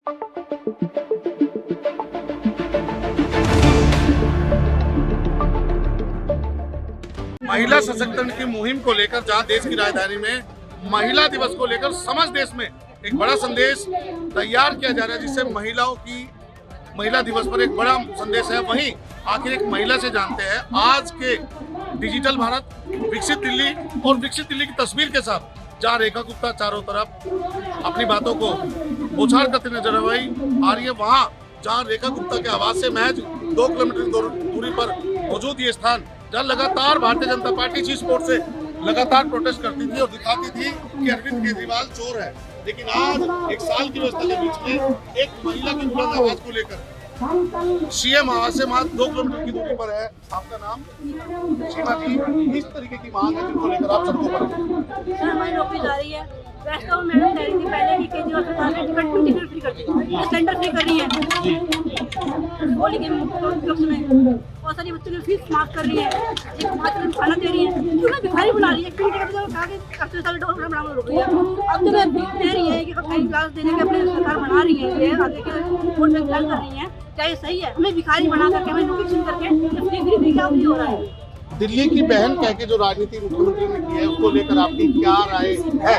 महिला सशक्तिकरण की मुहिम को लेकर जहां देश की राजधानी में महिला दिवस को लेकर समस्त देश में एक बड़ा संदेश तैयार किया जा रहा है, जिससे महिलाओं की महिला दिवस पर एक बड़ा संदेश है। वहीं आखिर एक महिला से जानते हैं आज के डिजिटल भारत, विकसित दिल्ली और विकसित दिल्ली की तस्वीर के साथ जहां रेखा गुप्ता चारों तरफ अपनी बातों को बौछार करते नजर आ रही है, वहां जहां रेखा गुप्ता के आवास से महज 2 किलोमीटर दूरी पर मौजूद ये स्थान जहां लगातार Bharatiya Janata party chief sport से लगातार प्रोटेस्ट करती थी और दिखाती थी कि अरविंद केजरीवाल चोर है, लेकिन आज एक साल की व्यवस्था के बीच में एक महिला की बुलंद आवाज को लेकर सीएम आवास से मात्र 2 किलोमीटर की दूरी पर है। आपका नाम? सीमा जी, इस तरीके की मांग है जिनको लेकर आप सबको पर हमारी नौकरी जा रही है। वैसे तो मैडम कह रही थी पहले कि केजरीवाल सरकार ने टिकट फ्री कर दी, सिलेंडर फ्री कर रही है, वो लेकिन बहुत सारी बच्चों की फीस माफ कर रही है, एक मात्र खाना दे रही है, क्यों ना भिखारी बना रही है। $80 बना रोक रही है। अब तो मैं भीख दे रही है कि कहीं क्लास देने के अपने सरकार बना रही है, ये आगे के वोट में प्लान कर रही है। क्या ये सही है? हमें भिखारी बना करके हमें नौकरी छीन करके फ्री क्या हो रहा है? दिल्ली की बहन कह के जो राजनीति मुख्यमंत्री ने की है उसको लेकर आपकी क्या राय है?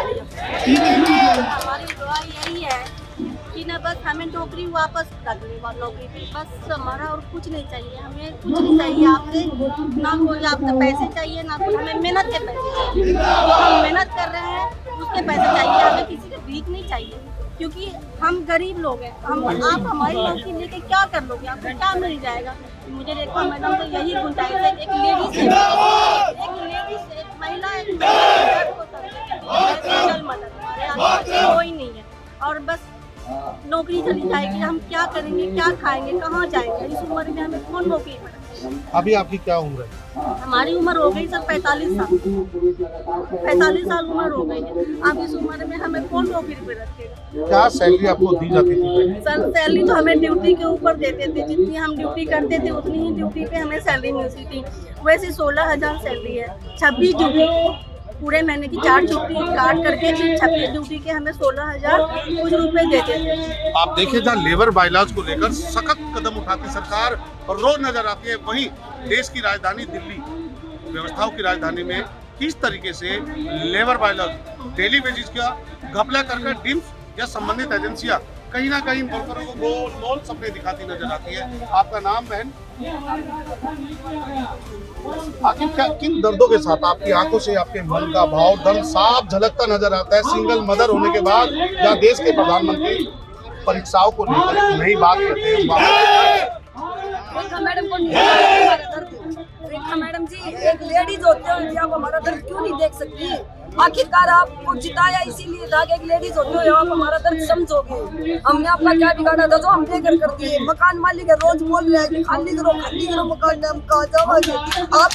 हमारी दुआ यही है कि ना बस हमें नौकरी वापस करनी, नौकरी पे बस हमारा और कुछ नहीं चाहिए। हमें कुछ नहीं चाहिए आपसे, ना कोई आपसे पैसे चाहिए, ना कोई हमें मेहनत के पैसे चाहिए। हम मेहनत कर रहे हैं उसके पैसे चाहिए, हमें किसी से भीख नहीं चाहिए, क्योंकि हम गरीब लोग हैं। आप हमारी नौकरी लेके क्या कर लोगे? आपको क्या मिल जाएगा? मुझे रेखा मैडम तो यही गुंजाइश है, एक लेडीज एक महिला मदद हमारे कोई नहीं है, और बस नौकरी चली जाएगी। हम क्या करेंगे, क्या खाएंगे, कहाँ जाएंगे? इस उम्र में हमें कौन नौकरी पड़ेगी? अभी आपकी क्या उम्र है? हमारी उम्र हो गई सर 45 साल। 45 साल उम्र हो गई है। अब इस उम्र में हमें कौन नौकरी पे रखेगा? क्या सैलरी आपको दी जाती थी? सर सैलरी तो हमें ड्यूटी के ऊपर देते थे, जितनी हम ड्यूटी करते थे उतनी ही ड्यूटी पे हमें सैलरी मिलती थी। वैसे 16,000 सैलरी है। 26 ड्यूटी पूरे महीने की 4 ड्यूटी काट करके 26 ड्यूटी के हमें 16,000 कुछ रुपए देते थे। आप देखें जहाँ लेबर बायलॉज को लेकर सख्त कदम उठाती सरकार और रोज नजर आती है, वहीं देश की राजधानी दिल्ली, व्यवस्थाओं की राजधानी में किस तरीके से लेबर बायलॉज, डेली वेजेस का घपला कर डिम्स या संबंधित एजेंसियां कहीं ना कहीं वर्करों को गोल गोल सपने दिखाती नजर आती है। आपका नाम बहन? आखिर क्या किन दर्दों के साथ आपकी आंखों से आपके मन का भाव दर्द साफ झलकता नजर आता है? सिंगल मदर होने के बाद जहाँ देश के प्रधानमंत्री परीक्षाओं को लेकर एक नई बात कहते हैं। रेखा मैडम जी एक लेडीज होते हुए आप हमारा दर्द क्यों नहीं देख सकती? आखिरकार आपको जिताया इसीलिए था कि एक लेडीज होते हुए आप हमारा दर्द समझोगे। हमने आपका क्या बिगाड़ा था जो हम बेघर कर दिए? मकान मालिक है रोज बोल रहे हैं कि खाली करो मकान, हम कहा जाओगे? आप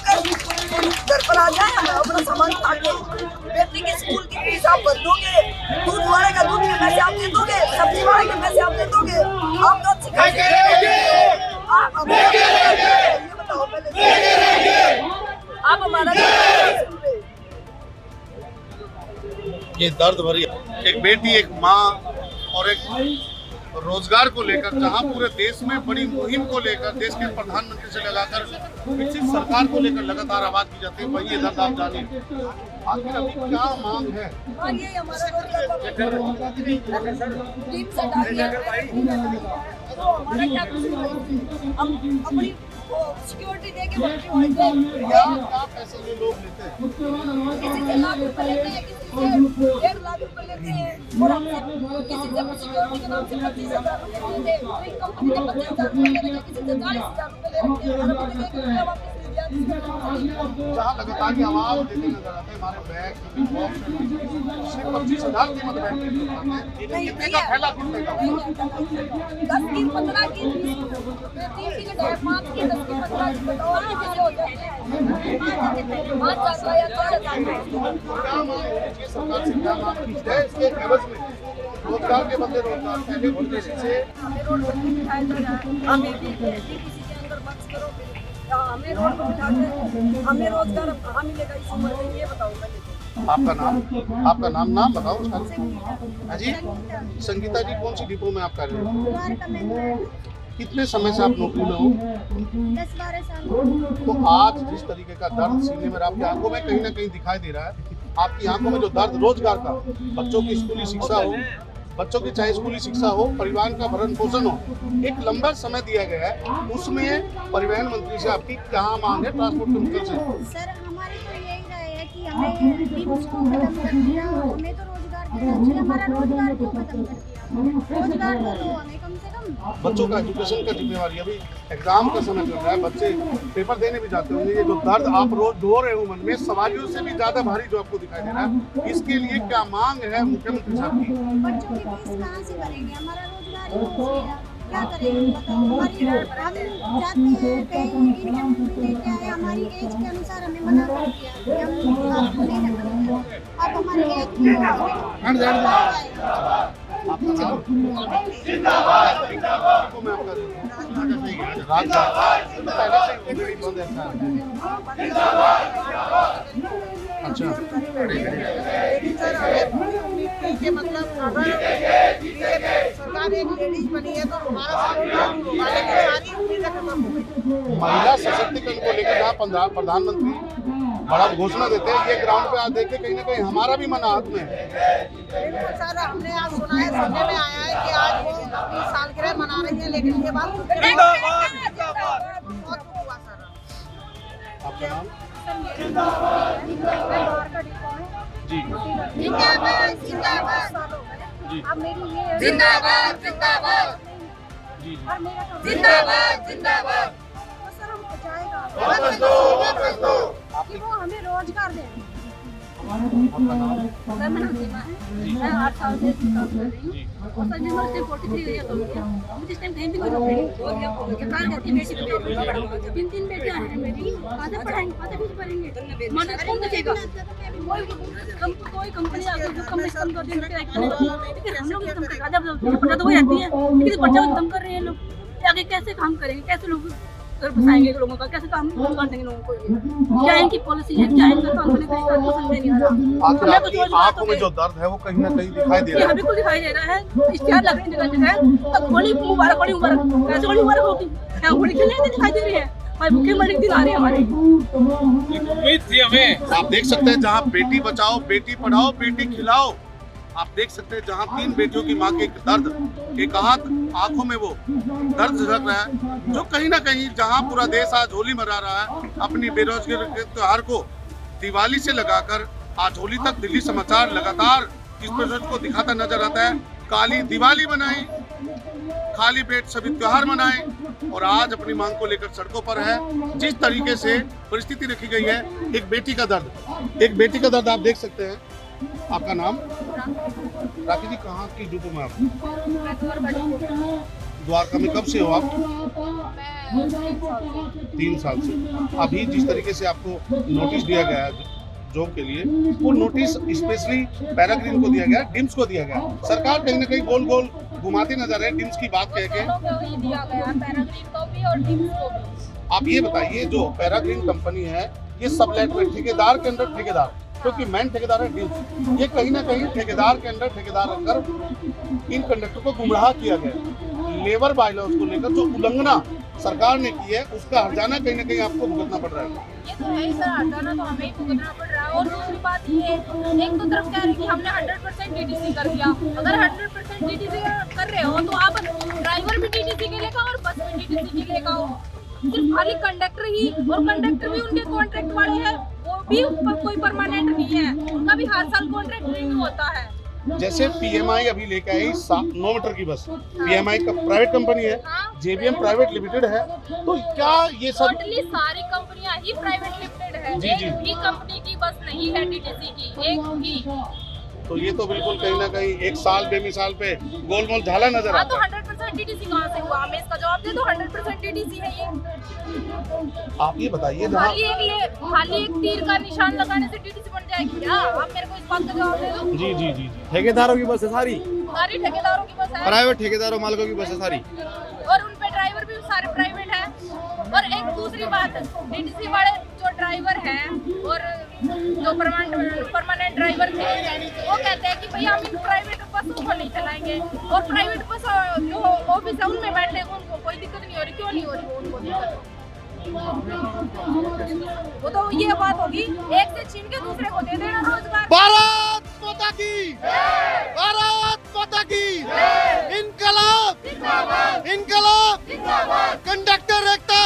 घर पर आ जाए, हम अपना सामान उठा के बेटी के स्कूल की फीस आप भर दोगे, दूध वाले का दूध के पैसे आप दे दोगे, सब्जी वाले के पैसे आप दे दोगे। आप तो आप हमारा ये दर्द भरी एक बेटी, एक माँ और एक रोजगार को लेकर जहां पूरे देश में बड़ी मुहिम को लेकर देश के प्रधानमंत्री से लगाकर विकसित सरकार को लेकर लगातार आवाज की जाती है, वही ये दर्द आप जानिए। आखिर अभी क्या मांग है? सिक्योरिटी दे के क्या पैसे ये लोग लेते हैं? किसी से लाख रुपए लेते हैं, किसी से 1.5 लाख रुपए लेते हैं, और किसी से सिक्योरिटी के नाम से 25,000 रुपए लेते हैं, कोई कंपनी ने 50,000 रुपए ले रखे, किसी से 40,000 रुपए ले रखे। जहाँ लगातार की आवाज देते नजर आते हैं हमारे बैग 25,000 कीमत कितने का फैला कितने का? 10 की 15 की 3 की 5 की 10 की 15 की बताओ कितने हो जाते हैं? 5,000 या 4,000। क्या मांग है सरकार से? क्या मांग की है इसके एवज में? रोजगार के बदले रोजगार, पहले उद्देश्य से हमें रोड पर बिठाया जाएगा, हमें भी किसी के अंदर बक्स करो, हमें रोड पर बिठा के हमें रोजगार कहाँ मिलेगा इस उम्र में? ये बताओ पहले। आपका नाम बताओ उसका। हाँ जी, संगीता जी, कौन सी डिपो में आप कार्यरत हो? कितने समय से आप नौकरी में हो? 10-12 साल। तो आज जिस तरीके का दर्द सीने में आपकी आंखों में कहीं ना कहीं दिखाई दे रहा है, आपकी आंखों में जो दर्द रोजगार का, बच्चों की स्कूली शिक्षा हो, बच्चों की चाहे स्कूली शिक्षा हो, परिवार का भरण पोषण हो, एक लंबा समय दिया गया है, उसमें परिवहन मंत्री से आपकी क्या मांग है ट्रांसपोर्ट मिनिस्टर से? सर हमारी तो यही राय है कि हमें डिम्स को खत्म कर दिया, हमें तो रोजगार देना चाहिए, हमारा रोजगार क्यों खत्म कर दिया? रोजगार तो दो हमें कम से कम। बच्चों का एजुकेशन का जिम्मेवारी, अभी एग्जाम का समय चल रहा है, बच्चे पेपर देने भी जाते होंगे, ये जो दर्द आप रोज ढो रहे हो मन में, सवारियों से भी ज्यादा भारी जो आपको दिखाई दे रहा है, इसके लिए क्या मांग है मुख्यमंत्री साहब की? बच्चों की फीस कहाँ से भरेंगे? हमारा रोजगार ही नहीं है, क्या करेंगे बताओ? हमारी हम जाते हैं कहीं, इनकम लेके आए, हमारी एज के अनुसार हमें मना कर दिया कि हम आपको नहीं रखेंगे। अब हमारी एज की आपका नाम? डिपो में आपका पहले से ऑलरेडी बंद है सर। अच्छा, लेकिन सर हमें उम्मीद थी कि मतलब अगर सरकार एक लेडीज बनी है तो हमारा लेकिन सारी उम्मीदें खत्म हो गई। महिला सशक्तिकरण को लेकर जहाँ प्रधानमंत्री बड़ा घोषणा देते हैं, ये ग्राउंड पे आज देखे कहीं ना कहीं हमारा भी मन हाथ में है। बिल्कुल सर, हमने आज सुना है, सुनने में आया है कि आज वो अपनी सालगिरह मना रही है, लेकिन ये बात बहुत हुआ सर। आपका नाम? जी जिंदाबाद जिंदाबाद। जी अब मेरी ये जिंदाबाद जिंदाबाद जी और मेरा तो जिंदाबाद जिंदाबाद। तो सर हमको जाएगा वापस दो। कि वो हमें रोजगार दें। आपका नाम? सर मेरा सीमा है, मैं 8 साल से काम कर रही हूँ और सर जिस से 43 ईयर हो गया, मुझे इस टाइम कहीं भी कोई नौकरी नहीं है। सरकार कहती है बेटी को बेटी 3 बेटियां हैं मेरी, कहाँ से पढ़ाएंगे, कहाँ से फीस भरेंगे? मन कौन देखेगा? कोई कंपनी आगे जो कम कम कर देंगे, लेकिन हम लोग एकदम आधा बच्चा तो वही रहती है, लेकिन बच्चा को कम कर रहे हैं लोग, आगे कैसे काम करेंगे? कैसे लोग घर बसाएंगे लोगों का? कैसे काम कर देंगे लोगों को? क्या इनकी पॉलिसी है, क्या इनका काम करने का तरीका समझ में नहीं आ रहा। आखिर आपकी आंखों में जो दर्द है वो कहीं ना कहीं दिखाई दे रहा है। हमें को दिखाई दे रहा है, इश्तिहार लग रही है जगह जगह, अब होली मुबारक, होली मुबारक, कैसे होली मुबारक होगी? क्या होली खेलने दिखाई दे रही है? हमारे भूखे मरने के दिन आ रहे हैं हमारे। उम्मीद थी हमें। आप देख सकते हैं जहाँ बेटी बचाओ, बेटी पढ़ाओ, बेटी खिलाओ, आप देख सकते हैं जहाँ 3 बेटियों की माँ के एक दर्द, एक आंखों में वो दर्द झलक रहा है, जो कहीं ना कहीं जहाँ पूरा देश आज होली मना रहा है अपनी बेरोजगारी के त्योहार को दिवाली से लगाकर आज होली तक दिल्ली समाचार लगातार इस प्रोजेक्ट को दिखाता नजर आता है। काली दिवाली मनाई, खाली पेट सभी त्योहार मनाए और आज अपनी मांग को लेकर सड़कों पर है। जिस तरीके से परिस्थिति रखी गई है, एक बेटी का दर्द आप देख सकते हैं। आपका नाम? राखी जी, कहाँ की डिपो में आप? द्वारका में कब से हो आप? 3 साल से। अभी जिस तरीके से आपको नोटिस दिया गया है जॉब के लिए, वो नोटिस स्पेशली पैराग्रीन को दिया गया, डिम्स को दिया गया। सरकार कहीं ना कहीं गोल गोल घुमाती नजर है डिम्स की बात कह के। दिया गया पैराग्रीन को भी और डिम्स को भी। आप ये बताइए, जो पैराग्रीन कंपनी है ये सबलेट में ठेकेदार के अंदर ठेकेदार, क्योंकि मेन ठेकेदार है डिम्स, ये कहीं ना कहीं ठेकेदार के अंदर ठेकेदार रखकर इन कंडक्टर को गुमराह किया गया। लेबर बायलॉज को लेकर जो उल्लंघना सरकार ने की है, उसका हर्जाना कहीं ना कहीं आपको भुगतना पड़ रहा है। ये तो है ही सर, हर्जाना तो हमें ही भुगतना पड़ रहा है। और दूसरी बात ये, एक तो तरफ कह रहे कि हमने 100% डीटीसी कर दिया। अगर 100% डीटीसी कर रहे हो तो आप ड्राइवर भी डीटीसी के लेगा और बस भी डीटीसी के लेगा। सिर्फ खाली कंडक्टर ही, और कंडक्टर भी उनके कॉन्ट्रैक्ट वाले हैं, वो भी कोई परमानेंट नहीं है, उनका भी हर साल कॉन्ट्रैक्ट रिन्यू होता है। जैसे पीएमआई अभी लेके आई 9 मीटर की बस, पीएमआई का प्राइवेट कंपनी है, जेबीएम प्राइवेट लिमिटेड है, तो क्या ये सब? टोटली सारी कंपनियां ही प्राइवेट लिमिटेड है, जी, जी। एक भी कंपनी की बस नहीं है डीटीसी की, एक भी। तो ये तो बिल्कुल कहीं ना कहीं एक साल बेमिसाल पे गोलमोल झाला नजर हाँ, तो आता है। 100% डीटीसी कहाँ से हुआ? हमें इसका जवाब दे दो। 100% डीटीसी है ये। आप ये बताइए, जहाँ खाली एक तीर का निशान लगाने से डीटीसी बन जाएगी क्या? आप मेरे को इस बात का जवाब दे दो। जी जी जी ठेकेदारों की बस है सारी, सारी ठेकेदारों की बस है, प्राइवेट ठेकेदारों मालिकों की बस है सारी, और उन पे ड्राइवर भी सारे प्राइवेट हैं। और एक दूसरी बात, डीटीसी वाले जो ड्राइवर हैं और जो परमानेंट ड्राइवर थे वो कहते हैं कि भैया हम इन प्राइवेट बसों को नहीं चलाएंगे, और प्राइवेट बस जो ऑफिस है उनमें बैठे उनको कोई दिक्कत नहीं हो रही। क्यों नहीं हो रही वो उनको दिक्कत? वो तो ये बात होगी, एक से छीन के दूसरे को दे देना रोजगार। भारत माता की, भारत माता की, इनकलाब, इनकलाब, कंडक्टर एकता,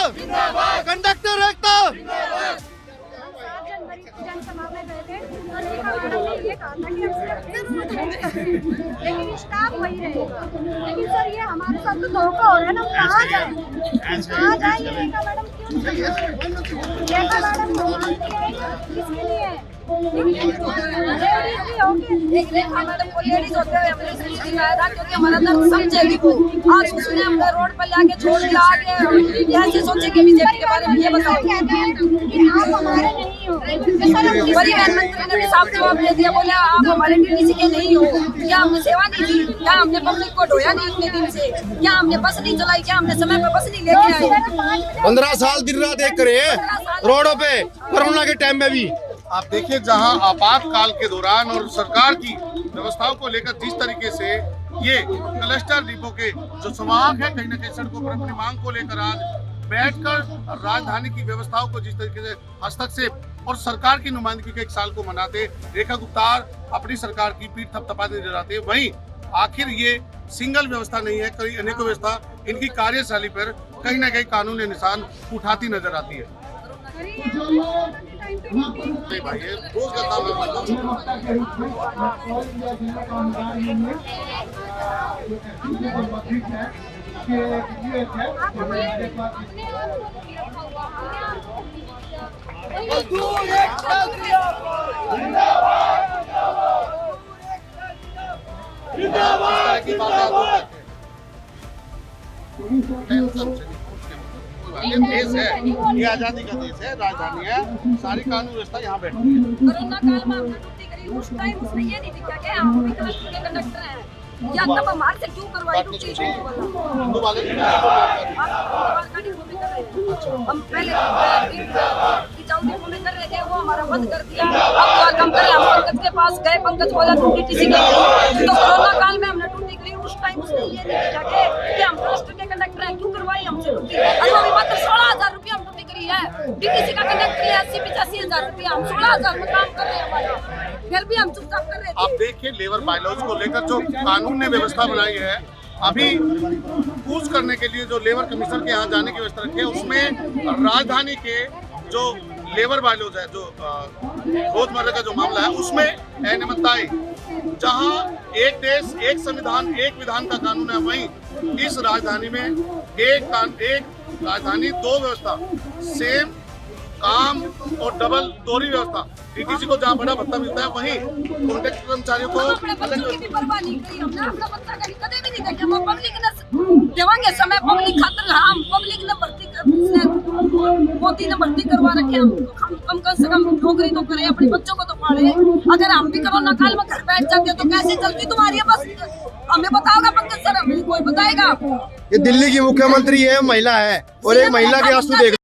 कंडक्टर एकता। 7 जनवरी को जनसभा में गए थे तो ये कहा था कि लेकिन स्टाफ वही रहेगा। लेकिन सर ये हमारे साथ तो धोखा हो रहा है ना, कहाँ जाए रेखा मैडम? क्यों रेखा मैडम किसके लिए? एक रेखा मैडम को लेडीज होते हुए हमने इसलिए दिखाया था क्योंकि हमारा दर्द समझेगी वो। आज उसने हमने रोड पर लाके छोड़ दिया, आगे कैसे सोचेंगे बीजेपी के बारे में ये बताओ। आप हमारे नहीं हो। परिवहन मंत्री ने भी साफ जवाब दे दिया, बोले आप हमारे टीटीसी के नहीं हो। क्या हमने सेवा नहीं दी? क्या हमने पब्लिक को ढोया नहीं इतने दिन से? क्या हमने बस नहीं चलाई? क्या हमने समय पे बस नहीं लेके आए? 15 साल दिन रात एक करे रोडों पे, कोरोना के टाइम में भी। आप देखिए जहां आपातकाल के दौरान और सरकार की व्यवस्थाओं को लेकर जिस तरीके से ये क्लस्टर डिपो के जो संवाहक है कहीं ना कहीं सड़कों पर अपनी मांग को लेकर आज बैठकर राजधानी की व्यवस्थाओं को जिस तरीके से हस्तक्षेप और सरकार की नुमाइंदगी के 1 साल को मनाते रेखा गुप्तार अपनी सरकार की पीठ थपथपाते नजर आते। वहीं आखिर ये सिंगल व्यवस्था नहीं है, कई अनेकों व्यवस्था इनकी कार्यशैली पर कहीं ना कहीं कानूनी निशान उठाती नजर आती है। नहीं भाई ये रोज का काम ये देश है, ये आजादी का देश है, राजधानी है, सारी कानून व्यवस्था यहाँ बैठी है। कोरोना काल में हमने ड्यूटी करी, उस टाइम उसने ये नहीं दिखा कि हम भी कंडक्टर हैं, या तब हमारे से क्यों करवाई ड्यूटी? हिंदू वाले हम पहले में कर रहे थे, वो हमारा बंद कर दिया। अब हम करे, हम पंकज के पास गए, पंकज बोला ड्यूटी किसी की। तो कोरोना काल में हमने ड्यूटी करी, उस टाइम उसने ये नहीं दिखा कि हम क्लस्टर के कंडक्टर हैं, क्यों करवाई हमसे ड्यूटी? अभी मात्र 16,000 रुपया हम ड्यूटी करी है। डीटीसी का कंडक्टर है 80-85,000 रुपया, हम 16,000 में काम कर रहे हैं हमारा, फिर भी हम चुपचाप कर रहे थे। आप देखिए लेबर बायलॉज को लेकर जो कानून ने व्यवस्था बनाई है, अभी पूछ करने के लिए जो लेबर कमीशनर के यहाँ जाने की व्यवस्था रखी है, उसमें राजधानी के जो लेबर बायलॉज है, जो रोजमर्रा का जो मामला है, उसमें अनियमितता आई। जहाँ एक देश एक संविधान एक विधान का कानून है, वहीं इस राजधानी में एक राजधानी 2 व्यवस्था, सेम काम और डबल दोहरी व्यवस्था। डीटीसी को जहाँ बड़ा भत्ता मिलता है वहीं कॉन्ट्रैक्ट कर्मचारियों को अपने बच्चों की भी परवाह नहीं करी हमने, अपना बच्चा कभी कभी भी नहीं देखा। वो पब्लिक ने देवांगे समय, पब्लिक खातिर हम पब्लिक ने भर्ती मोदी ने भर्ती करवा रखे, हम कम से कम नौकरी तो करें, अपने बच्चों को तो पाले। अगर हम भी कोरोना काल में घर बैठ जाते तो कैसे चलती तुम्हारी बस? हमें बताओगा पंकज सर? हमें कोई बताएगा? ये दिल्ली की मुख्यमंत्री है, महिला है, और एक महिला के आंसू देख